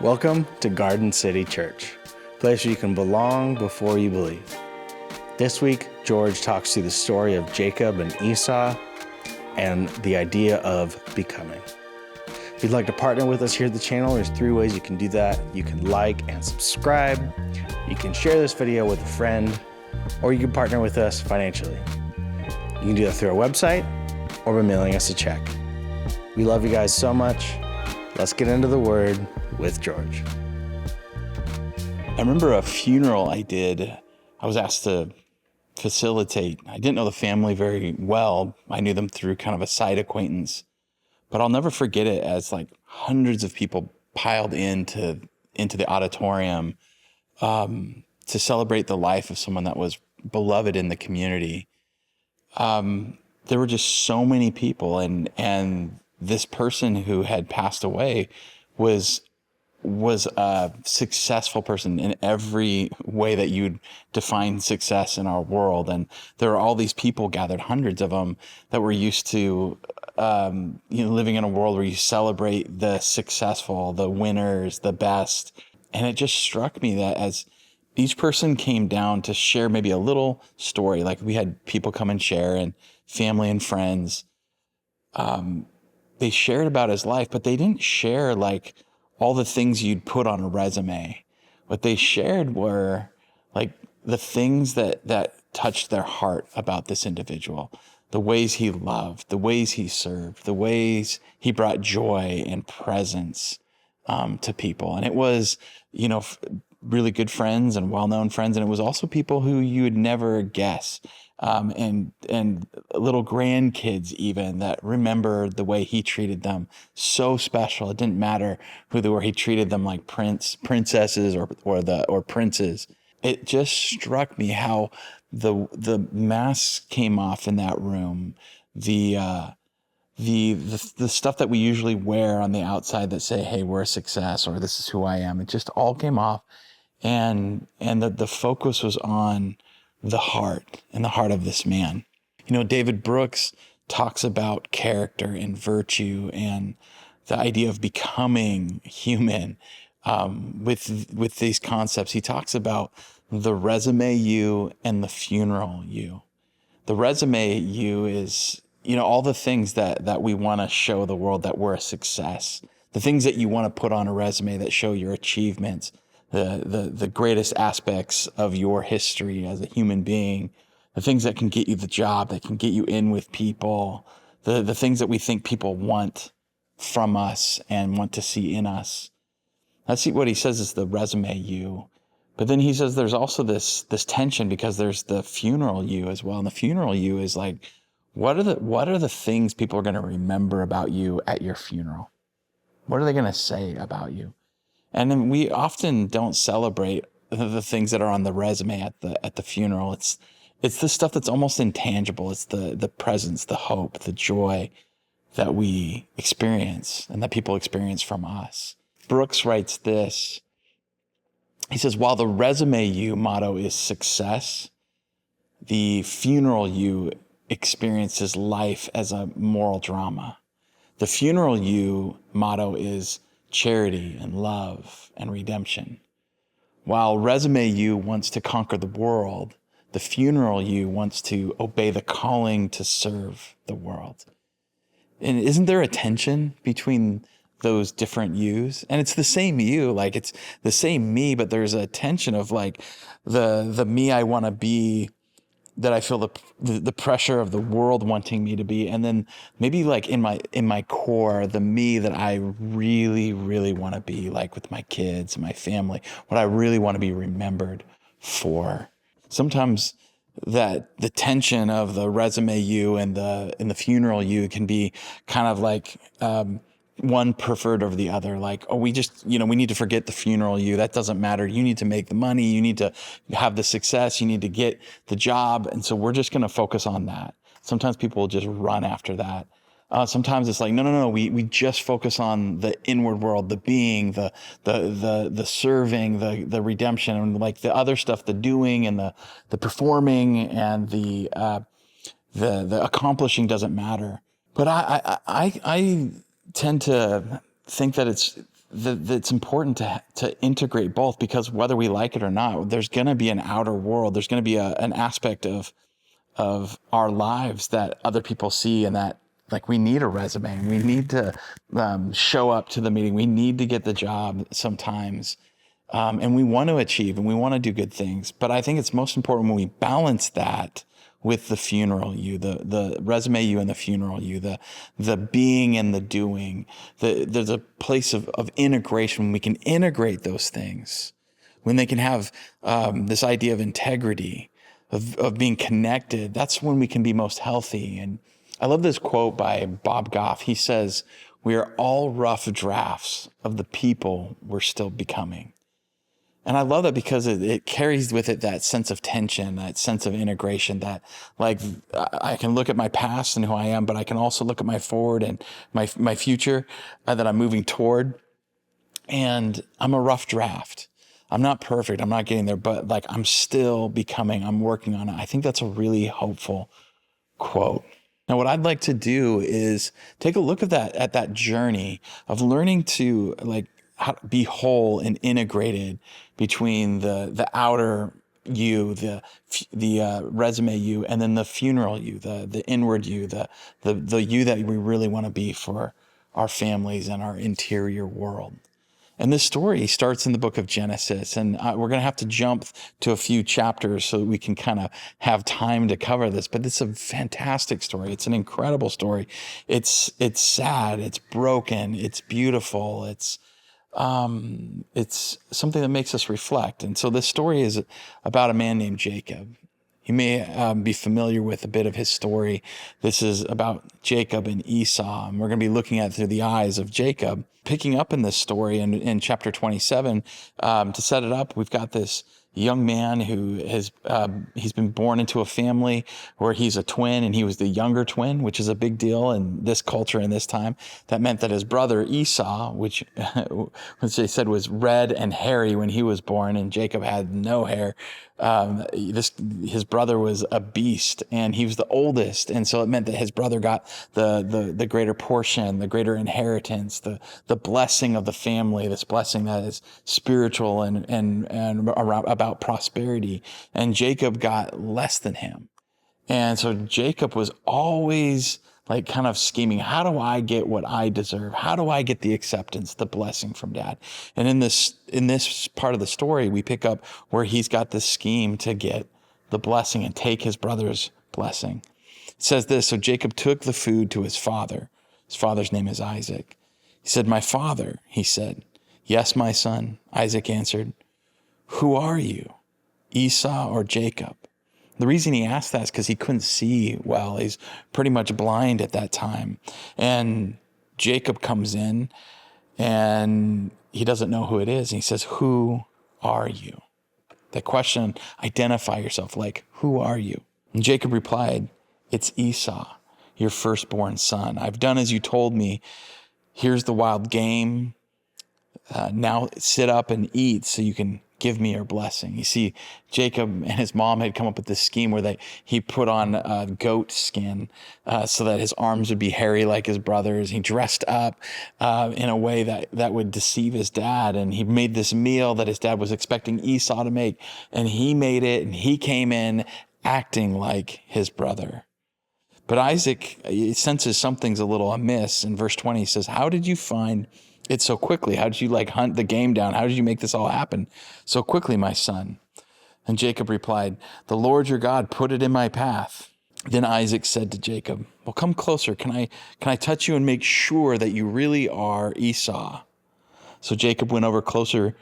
Welcome to Garden City Church, a place where you can belong before you believe. This week, George talks through the story of Jacob and Esau and the idea of becoming. If you'd like to partner with us here at the channel, there's 3 ways you can do that. You can like and subscribe, you can share this video with a friend, or you can partner with us financially. You can do that through our website or by mailing us a check. We love you guys so much. Let's get into the Word with George. I remember a funeral I did. I was asked to facilitate. I didn't know the family very well. I knew them through kind of a side acquaintance. But I'll never forget it as like hundreds of people piled into the auditorium to celebrate the life of someone that was beloved in the community. There were just so many people, and this person who had passed away was a successful person in every way that you'd define success in our world. And there were all these people gathered, hundreds of them, that were used to, living in a world where you celebrate the successful, the winners, the best. And it just struck me that as each person came down to share maybe a little story, like we had people come and share, and family and friends, they shared about his life, but they didn't share like all the things you'd put on a resume. What they shared were like the things that touched their heart about this individual, the ways he loved, the ways he served, the ways he brought joy and presence to people. And it was, really good friends and well-known friends. And it was also people who you would never guess. And little grandkids even that remembered the way he treated them. So special. It didn't matter who they were. He treated them like princesses or princes. It just struck me how the mask came off in that room. The stuff that we usually wear on the outside that say, hey, we're a success, or this is who I am. It just all came off. And the focus was on the heart and the heart of this man. David Brooks talks about character and virtue and the idea of becoming human with these concepts. He talks about the resume you and the funeral you. The resume you is, all the things that we want to show the world that we're a success. The things that you want to put on a resume that show your achievements, the greatest aspects of your history as a human being, the things that can get you the job, that can get you in with people, the things that we think people want from us and want to see in us. That's what he says is the resume you. But then he says there's also this tension, because there's the funeral you as well. And the funeral you is like, what are the things people are going to remember about you at your funeral? What are they going to say about you? And then we often don't celebrate the things that are on the resume at the funeral. It's the stuff that's almost intangible. It's the presence, the hope, the joy that we experience and that people experience from us. Brooks writes this. He says, while the resume you motto is success, the funeral you experiences life as a moral drama. The funeral you motto is charity and love and redemption. While resume you wants to conquer the world, the funeral you wants to obey the calling to serve the world. And isn't there a tension between those different yous? And it's the same you, like it's the same me, but there's a tension of like the me I want to be, that I feel the pressure of the world wanting me to be, and then maybe like in my core, the me that I really, really want to be, like with my kids, my family, what I really want to be remembered for. Sometimes that the tension of the resume you and the funeral you can be kind of like one preferred over the other. Like, oh, we just, we need to forget the funeral you. That doesn't matter. You need to make the money. You need to have the success. You need to get the job. And so we're just going to focus on that. Sometimes people will just run after that. Sometimes it's like, no. We just focus on the inward world, the being, the serving, the redemption, and like the other stuff, the doing and the performing and the accomplishing doesn't matter. But I tend to think that it's it's important to integrate both, because whether we like it or not, there's going to be an outer world. There's going to be an aspect of our lives that other people see, and that like we need a resume. We need to show up to the meeting. We need to get the job sometimes. And we want to achieve and we want to do good things. But I think it's most important when we balance that with the funeral you, the resume you and the funeral you, the being and the doing. There's a place of integration when we can integrate those things, when they can have this idea of integrity, of being connected. That's when we can be most healthy. And I love this quote by Bob Goff. He says, "We are all rough drafts of the people we're still becoming." And I love that because it carries with it that sense of tension, that sense of integration, that like I can look at my past and who I am, but I can also look at my forward and my future that I'm moving toward. And I'm a rough draft. I'm not perfect. I'm not getting there, but like I'm still becoming, I'm working on it. I think that's a really hopeful quote. Now, what I'd like to do is take a look at that journey of learning to like how to be whole and integrated between the outer you, the resume you, and then the funeral you, the inward you, the you that we really want to be for our families and our interior world. And this story starts in the book of Genesis, and we're going to have to jump to a few chapters so that we can kind of have time to cover this. But it's a fantastic story. It's an incredible story. It's sad. It's broken. It's beautiful. It's something that makes us reflect. And so this story is about a man named Jacob. You may be familiar with a bit of his story. This is about Jacob and Esau, and we're going to be looking at it through the eyes of Jacob. Picking up in this story in chapter 27, to set it up, we've got this young man who he's been born into a family where he's a twin, and he was the younger twin, which is a big deal in this culture in this time. That meant that his brother Esau, which they said was red and hairy when he was born, and Jacob had no hair. His brother was a beast, and he was the oldest, and so it meant that his brother got the greater portion, the greater inheritance, the blessing of the family, this blessing that is spiritual and about prosperity. And Jacob got less than him, and so Jacob was always like kind of scheming, how do I get what I deserve? How do I get the acceptance, the blessing from dad? And in this part of the story, we pick up where he's got this scheme to get the blessing and take his brother's blessing. It says this, so Jacob took the food to his father. His father's name is Isaac. He said, "My father," he said. "Yes, my son," Isaac answered. "Who are you, Esau or Jacob?" The reason he asked that is because he couldn't see well. He's pretty much blind at that time. And Jacob comes in and he doesn't know who it is. And he says, "Who are you?" That question, identify yourself, like, who are you? And Jacob replied, "It's Esau, your firstborn son. I've done as you told me. Here's the wild game. Now sit up and eat so you can give me your blessing." You see, Jacob and his mom had come up with this scheme where he put on a goat skin so that his arms would be hairy like his brothers. He dressed up in a way that would deceive his dad. And he made this meal that his dad was expecting Esau to make. And he made it, and he came in acting like his brother. But Isaac senses something's a little amiss. In verse 20, he says, "How did you find it so quickly? How did you hunt the game down? How did you make this all happen so quickly, my son?" And Jacob replied, "The Lord your God put it in my path." Then Isaac said to Jacob, "Well, come closer. Can I touch you and make sure that you really are Esau?" So Jacob went over closer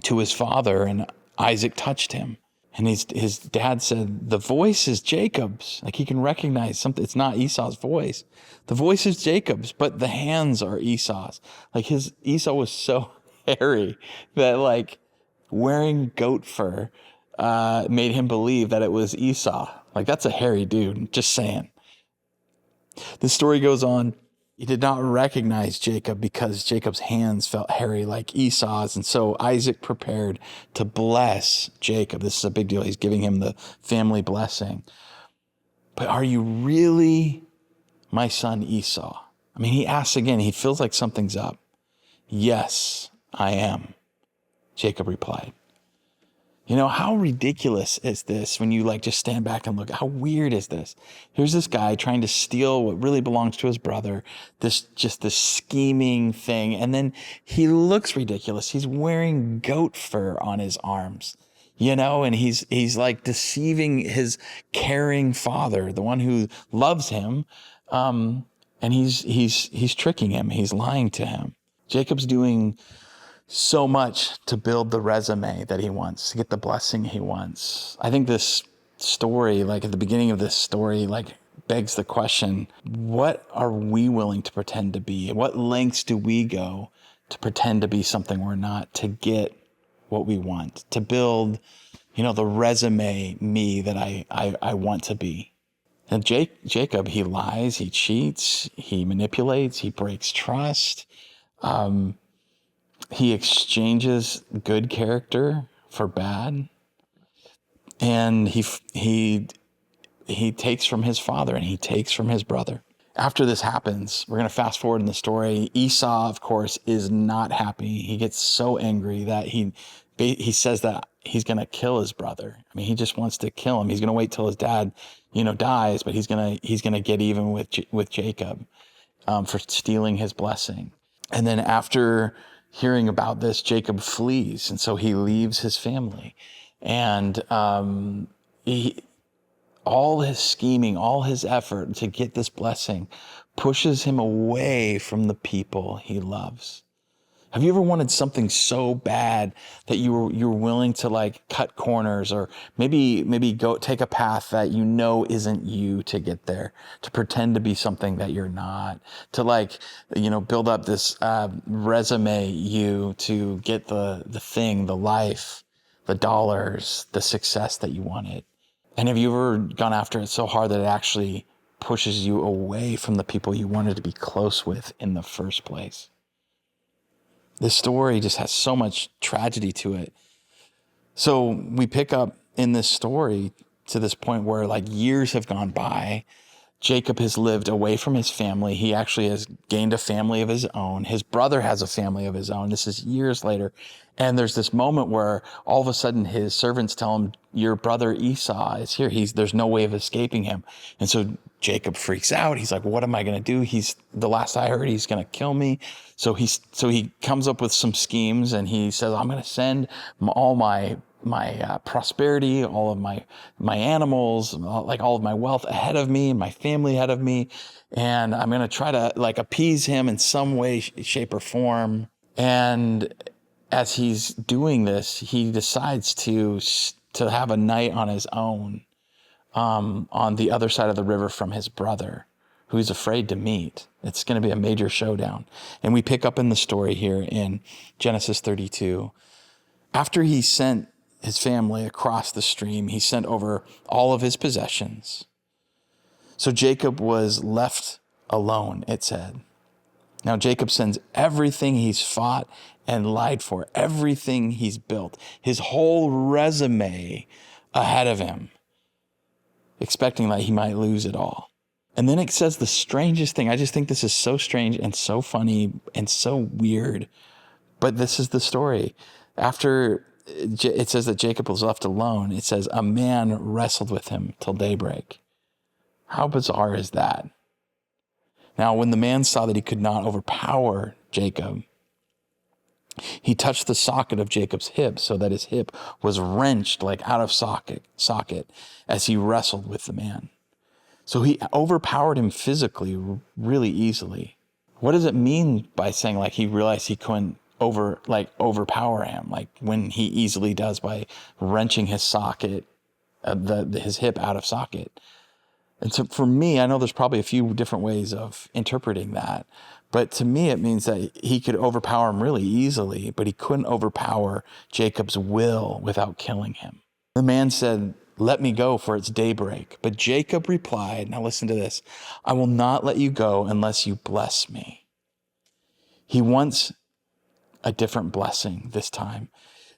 to his father, and Isaac touched him. And his dad said, "The voice is Jacob's." Like he can recognize something. It's not Esau's voice. The voice is Jacob's, but the hands are Esau's. Like Esau was so hairy that like wearing goat fur made him believe that it was Esau. Like that's a hairy dude, just saying. The story goes on. He did not recognize Jacob because Jacob's hands felt hairy like Esau's. And so Isaac prepared to bless Jacob. This is a big deal. He's giving him the family blessing. "But are you really my son Esau?" I mean, he asks again. He feels like something's up. "Yes, I am," Jacob replied. You know, how ridiculous is this when you just stand back and look? How weird is this? Here's this guy trying to steal what really belongs to his brother, this scheming thing. And then he looks ridiculous. He's wearing goat fur on his arms, and he's deceiving his caring father, the one who loves him. And he's tricking him. He's lying to him. Jacob's doing so much to build the resume that he wants, to get the blessing he wants. I think this story, at the beginning of this story, begs the question, what are we willing to pretend to be? What lengths do we go to pretend to be something we're not, to get what we want, to build, the resume me that I want to be? And Jacob, he lies, he cheats, he manipulates, he breaks trust. He exchanges good character for bad, and he takes from his father and he takes from his brother. After this happens, we're going to fast forward in the story. Esau, of course, is not happy. He gets so angry that he says that he's going to kill his brother. I mean, he just wants to kill him. He's going to wait till his dad, dies, but he's going to get even with Jacob for stealing his blessing. And then after hearing about this, Jacob flees, and so he leaves his family. And all his scheming, all his effort to get this blessing pushes him away from the people he loves. Have you ever wanted something so bad that you were willing to cut corners, or maybe go take a path that isn't you to get there, to pretend to be something that you're not, to build up this resume you to get the thing, the life, the dollars, the success that you wanted? And have you ever gone after it so hard that it actually pushes you away from the people you wanted to be close with in the first place? This story just has so much tragedy to it. So we pick up in this story to this point where years have gone by. Jacob has lived away from his family. He actually has gained a family of his own. His brother has a family of his own. This is years later. And there's this moment where all of a sudden his servants tell him, your brother Esau is here. There's no way of escaping him. And so Jacob freaks out. He's like, what am I going to do? The last I heard, he's going to kill me. So he comes up with some schemes, and he says, I'm going to send all my prosperity, all of my animals, all of my wealth ahead of me, and my family ahead of me. And I'm going to try to appease him in some way, shape, or form. And as he's doing this, he decides to have a night on his own, on the other side of the river from his brother, who he's afraid to meet. It's going to be a major showdown. And we pick up in the story here in Genesis 32. After he sent his family across the stream, he sent over all of his possessions. So Jacob was left alone, it said. Now Jacob sends everything he's fought and lied for, everything he's built, his whole resume ahead of him, expecting that he might lose it all. And then it says the strangest thing. I just think this is so strange and so funny and so weird. But this is the story. After it says that Jacob was left alone, it says a man wrestled with him till daybreak. How bizarre is that? Now, when the man saw that he could not overpower Jacob, he touched the socket of Jacob's hip so that his hip was wrenched out of socket as he wrestled with the man. So he overpowered him physically really easily. What does it mean by saying he realized he couldn't overpower him, when he easily does by wrenching his socket, his hip out of socket? And so for me, I know there's probably a few different ways of interpreting that, but to me, it means that he could overpower him really easily, but he couldn't overpower Jacob's will without killing him. The man said, let me go, for it's daybreak. But Jacob replied, now listen to this, I will not let you go unless you bless me. He wants a different blessing this time.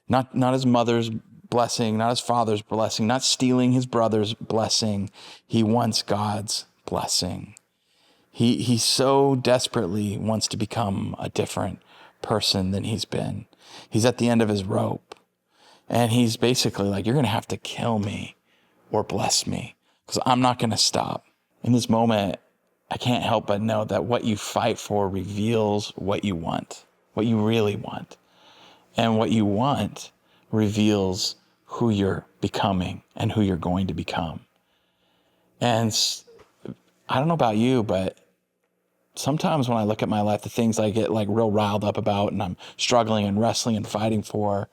Not his mother's blessing, not his father's blessing, not stealing his brother's blessing. He wants God's blessing. He so desperately wants to become a different person than he's been. He's at the end of his rope. And he's basically like, you're going to have to kill me or bless me, because I'm not going to stop. In this moment, I can't help but know that what you fight for reveals what you want, what you really want. And what you want reveals who you're becoming and who you're going to become. And I don't know about you, but sometimes when I look at my life, the things I get like real riled up about and I'm struggling and wrestling and fighting for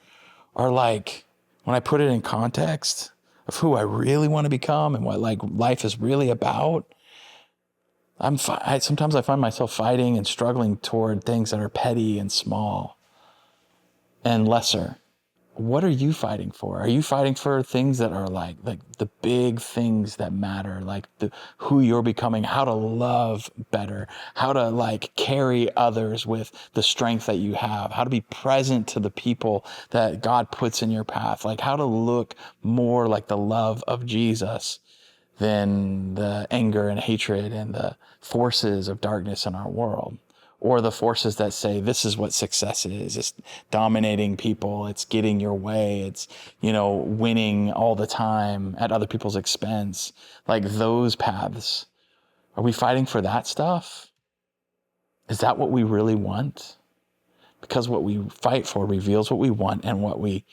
are like, when I put it in context of who I really want to become and what like life is really about, sometimes I find myself fighting and struggling toward things that are petty and small and lesser. What are you fighting for? Are you fighting for things that are like the big things that matter, like who you're becoming, how to love better, how to like carry others with the strength that you have, how to be present to the people that God puts in your path, like how to look more like the love of Jesus than the anger and hatred and the forces of darkness in our world? Or the forces that say, this is what success is. It's dominating people. It's getting your way. It's, winning all the time at other people's expense. Like those paths. Are we fighting for that stuff? Is that what we really want? Because what we fight for reveals what we want, and what we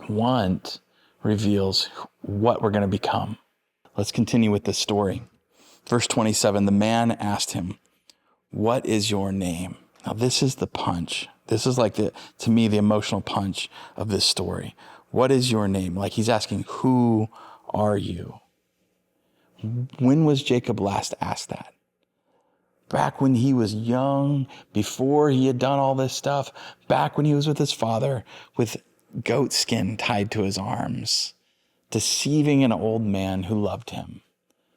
want reveals what we're going to become. Let's continue with this story. Verse 27, the man asked him, what is your name? Now this is the punch. This is like to me, the emotional punch of this story. What is your name? Like he's asking, who are you? When was Jacob last asked that? Back when he was young, before he had done all this stuff, back when he was with his father, with goat skin tied to his arms, deceiving an old man who loved him,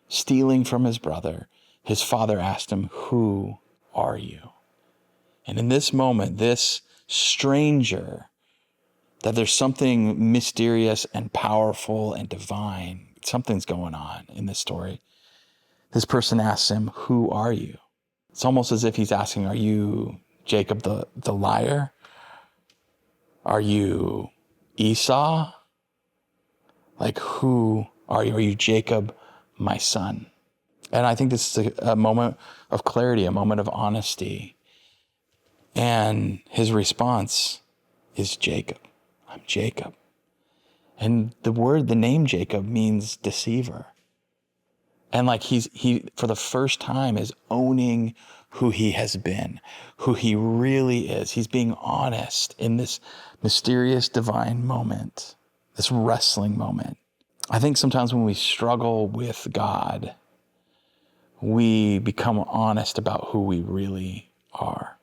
stealing from his brother. His father asked him, who are you? And in this moment, this stranger, that there's something mysterious and powerful and divine, something's going on in this story. This person asks him, who are you? It's almost as if he's asking, are you Jacob the liar? Are you Esau? Like, who are you? Are you Jacob, my son? And I think this is a moment of clarity, a moment of honesty. And his response is Jacob. I'm Jacob. And the name Jacob means deceiver. And like he for the first time is owning who he has been, who he really is. He's being honest in this mysterious divine moment, this wrestling moment. I think sometimes when we struggle with God, we become honest about who we really are.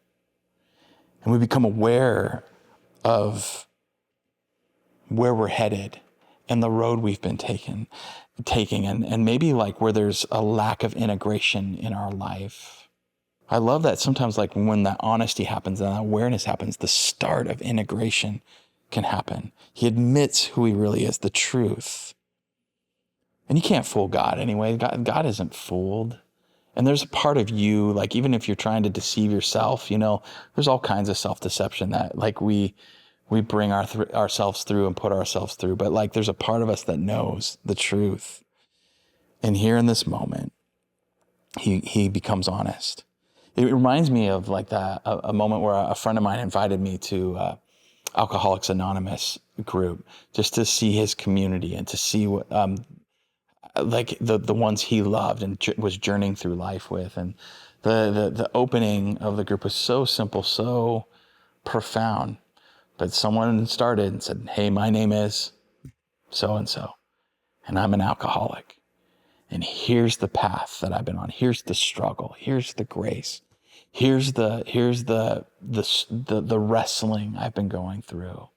And we become aware of where we're headed and the road we've been taking and maybe like where there's a lack of integration in our life. I love that sometimes like when that honesty happens and that awareness happens, the start of integration can happen. He admits who he really is, the truth. And you can't fool God anyway. God isn't fooled. And there's a part of you, like even if you're trying to deceive yourself, there's all kinds of self-deception that like we bring ourselves through and put ourselves through. But like there's a part of us that knows the truth. And here in this moment, he becomes honest. It reminds me of like a moment where a friend of mine invited me to Alcoholics Anonymous group just to see his community and to see what like the ones he loved and was journeying through life with. And the opening of the group was so simple, so profound. But someone started and said, hey, my name is so-and-so, and I'm an alcoholic. And here's the path that I've been on. Here's the struggle. Here's the grace. Here's the wrestling I've been going through.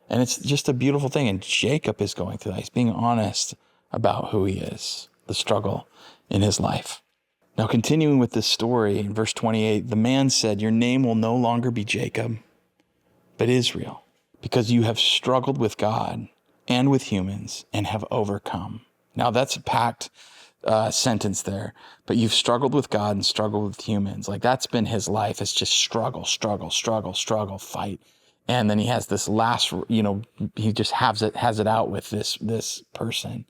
And it's just a beautiful thing. And Jacob is going through that. He's being honest about who he is, the struggle in his life. Now, continuing with this story in verse 28, the man said, your name will no longer be Jacob, but Israel, because you have struggled with God and with humans and have overcome. Now that's packed sentence there, but you've struggled with God and struggled with humans. Like that's been his life. It's just struggle, fight. And then he has this last, he just has it out with this person.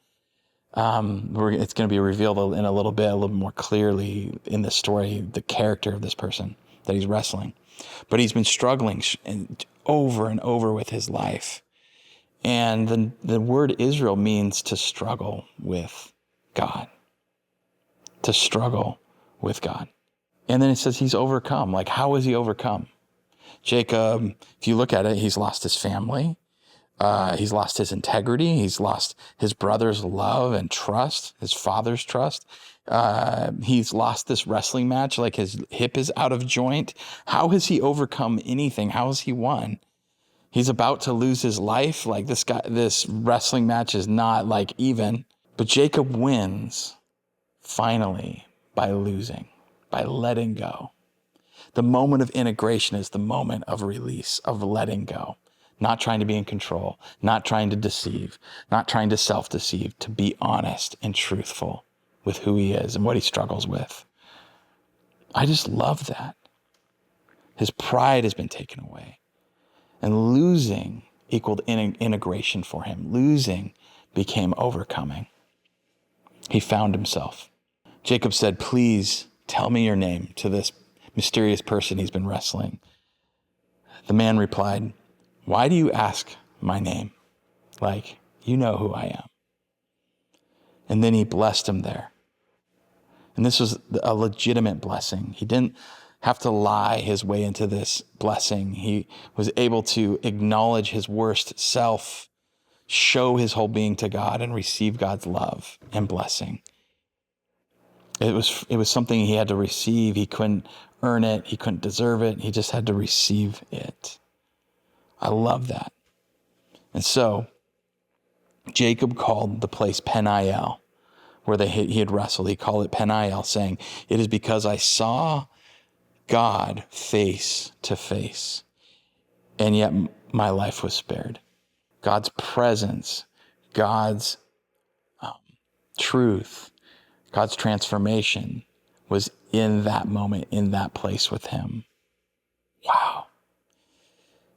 It's going to be revealed in a little bit, a little more clearly in the story, the character of this person that he's wrestling. But he's been struggling over and over with his life. And the word Israel means to struggle with God. To struggle with God. And then it says he's overcome. Like, how is he overcome? Jacob, if you look at it, he's lost his family. He's lost his integrity. He's lost his brother's love and trust, his father's trust. He's lost this wrestling match, like his hip is out of joint. How has he overcome anything? How has he won? He's about to lose his life. Like this wrestling match is not like even, but Jacob wins finally by losing, by letting go. The moment of integration is the moment of release, of letting go. Not trying to be in control, not trying to deceive, not trying to self-deceive, to be honest and truthful with who he is and what he struggles with. I just love that. His pride has been taken away. And losing equaled integration for him. Losing became overcoming. He found himself. Jacob said, "Please tell me your name," to this mysterious person he's been wrestling. The man replied, "Why do you ask my name? Like, you know who I am." And then he blessed him there. And this was a legitimate blessing. He didn't have to lie his way into this blessing. He was able to acknowledge his worst self, show his whole being to God, and receive God's love and blessing. It was something he had to receive. He couldn't earn it. He couldn't deserve it. He just had to receive it. I love that. And so Jacob called the place Peniel, where he had wrestled. He called it Peniel, saying, "It is because I saw God face to face, and yet my life was spared." God's presence, God's truth, God's transformation was in that moment, in that place with him. Wow.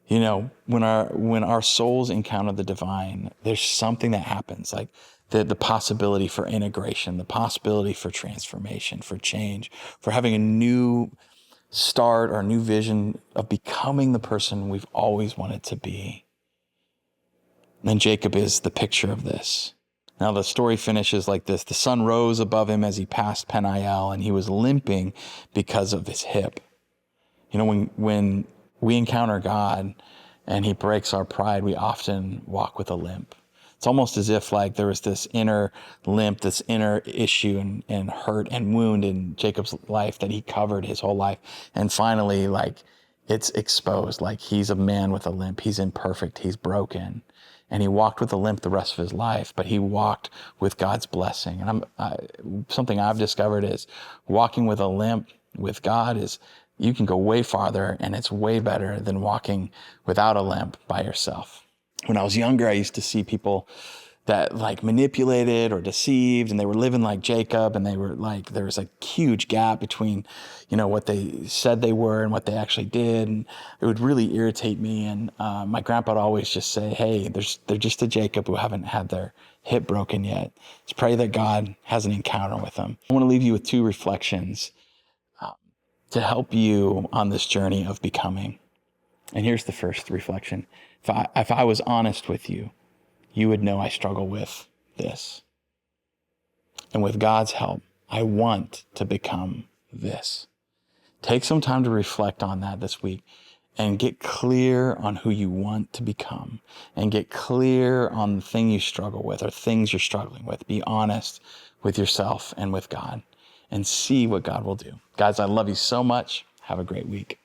You know, when our souls encounter the divine, there's something that happens, like the possibility for integration, the possibility for transformation, for change, for having a new start or a new vision of becoming the person we've always wanted to be. And Jacob is the picture of this. Now the story finishes like this. The sun rose above him as he passed Peniel, and he was limping because of his hip. You know, when we encounter God and he breaks our pride, we often walk with a limp. It's almost as if like there was this inner limp, this inner issue and hurt and wound in Jacob's life that he covered his whole life. And finally, like it's exposed, like he's a man with a limp. He's imperfect. He's broken. And he walked with a limp the rest of his life, but he walked with God's blessing. And something I've discovered is walking with a limp with God is you can go way farther, and it's way better than walking without a limp by yourself. When I was younger, I used to see people that like manipulated or deceived, and they were living like Jacob, and they were like, there was a huge gap between, you know, what they said they were and what they actually did. And it would really irritate me. And my grandpa would always just say, "Hey, they're just a Jacob who haven't had their hip broken yet. Let's pray that God has an encounter with them." I want to leave you with two reflections to help you on this journey of becoming. And here's the first reflection. If I was honest with you, you would know I struggle with this. And with God's help, I want to become this. Take some time to reflect on that this week and get clear on who you want to become and get clear on the thing you struggle with or things you're struggling with. Be honest with yourself and with God and see what God will do. Guys, I love you so much. Have a great week.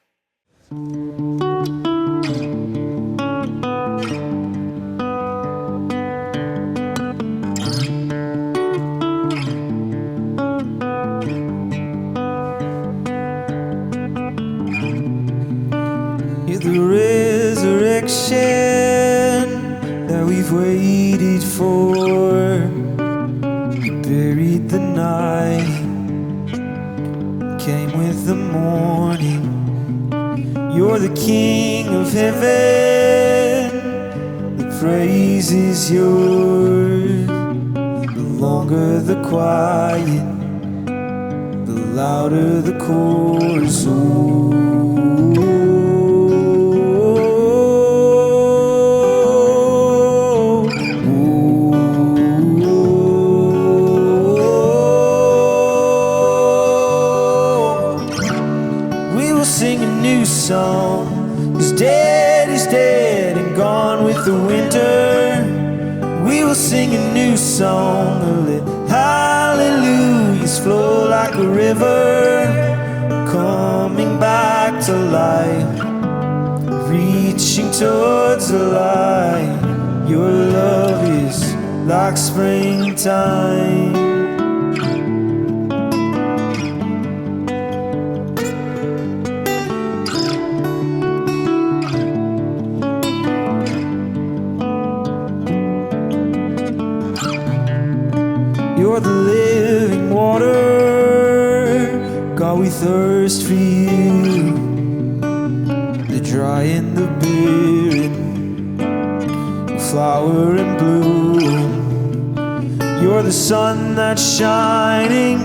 You're the resurrection that we've waited for. You buried the night. morning. You're the King of heaven, the praise is yours. The longer the quiet, the louder the chorus. We will sing a new song, 'cause dead is dead and gone with the winter. We will sing a new song, let hallelujahs flow like a river, coming back to life, reaching towards the light. Your love is like springtime. You're the living water, God, we thirst for you. The dry and the barren, the flower and bloom. You're the sun that's shining,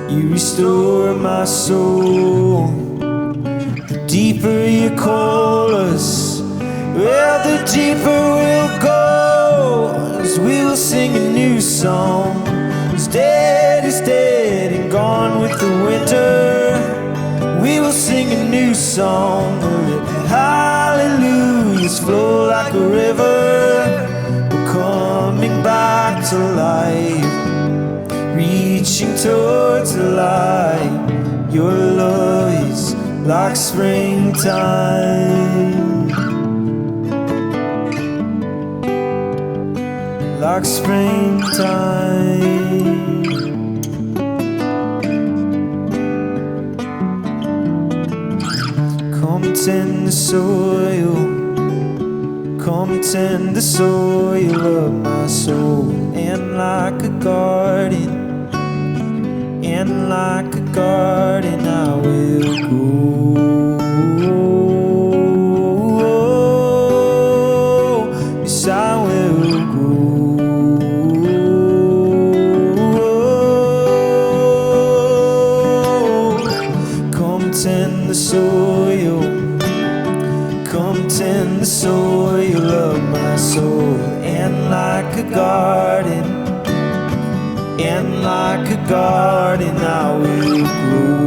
you restore my soul. The deeper you call us, well, the deeper we'll go. 'Cause we will sing a new song, 'cause dead is dead and gone with the winter. We will sing a new song, let hallelujahs flow like a river. We're coming back to life, reaching towards the light. Your love is like springtime, like springtime. Come tend the soil, come tend the soil of my soul. And like a garden, and like a garden I will grow. Yes, I will grow. Come tend the soil, come tend the soil of my soul. And like a garden, and like a garden I will grow.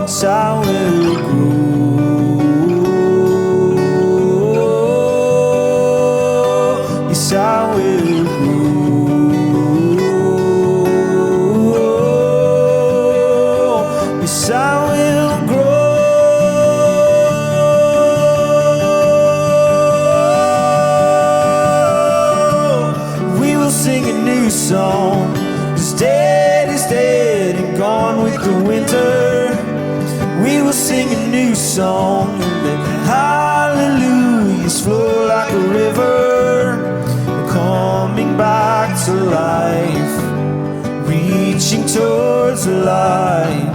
Yes, I will grow. Yes, I will grow. Yes, I will grow. Sing a new song, 'cause dead is dead and gone with the winter. We will sing a new song, and let hallelujahs flow like a river. We're coming back to life, reaching towards the light.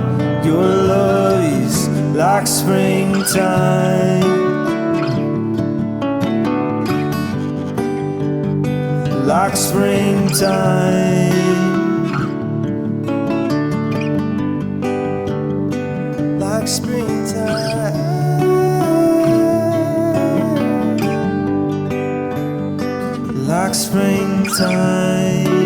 Your love is like springtime, like springtime, like springtime, like springtime.